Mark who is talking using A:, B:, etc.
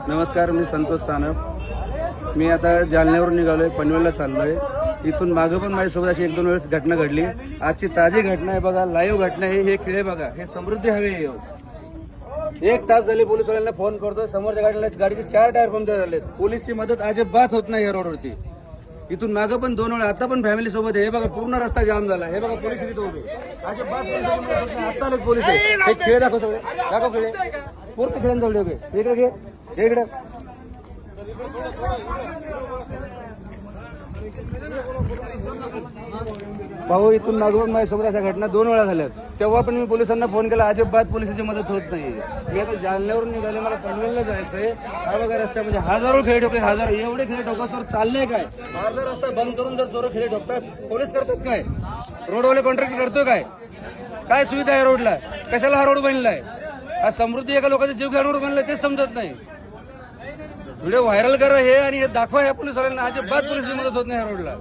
A: नमस्कार, मी संतोष सानप. मी आता जालन्यावरून निघालोय, पनवेलला चाललोय. इथून मागं पण माझ्यासोबत अशी 1-2 वेळेस घटना घडली. आजची ताजी घटना आहे बघा, लाईव्ह घटना आहे. हे खिळे बघा, हे समृद्धी हवे. 1 तास झाले पोलिसवाल्यांना फोन करतोय. समोरच्या गाडीचे 4 टायर पंक्चर झालेत. पोलीसची मदत अजिबात होत नाही या रोडवरती. इथून मागं पण 2 वेळा, आता पण फॅमिली सोबत आहे. हे बघा पूर्ण रस्ता जाम झाला. हे बघा पोलीस इथे उभे. अजिबात आता आलेत पोलीस. हे खेळ दाखव, सगळे दाखव खेळ. पूर्ण खेळांजवळ उभे. इकडे घे, इकडे. भाऊ, इथून मागून माझ्यासोबत अशा घटना 2 वेळा झाल्यात. तेव्हा पण मी पोलिसांना फोन केला, अजिबात पोलिसांची मदत होत नाही. मी आता जालन्यावरून निघाले, मला पनवेलला जायचंय. हा बघा रस्त्यामध्ये हजारो खेळ ठोके, एवढे खेळ ठोकासवर चाललंय काय? अर्धा रस्ता बंद करून जर चोर खेळ ठोकतात, पोलीस करतात काय? रोडवाले कॉन्ट्रॅक्ट करतोय काय? काय सुविधा आहे रोडला? कशाला हा रोड बनलाय? हा समृद्धी एका लोकांचा जीव घ्या रोड बनलाय, तेच समजत नाही. व्हिडिओ व्हायरल करा हे आणि हे दाखवा ह्या पोलिसवाल्यांना. अजिबात पोलिसांची मदत होत नाही ह्या रोडला.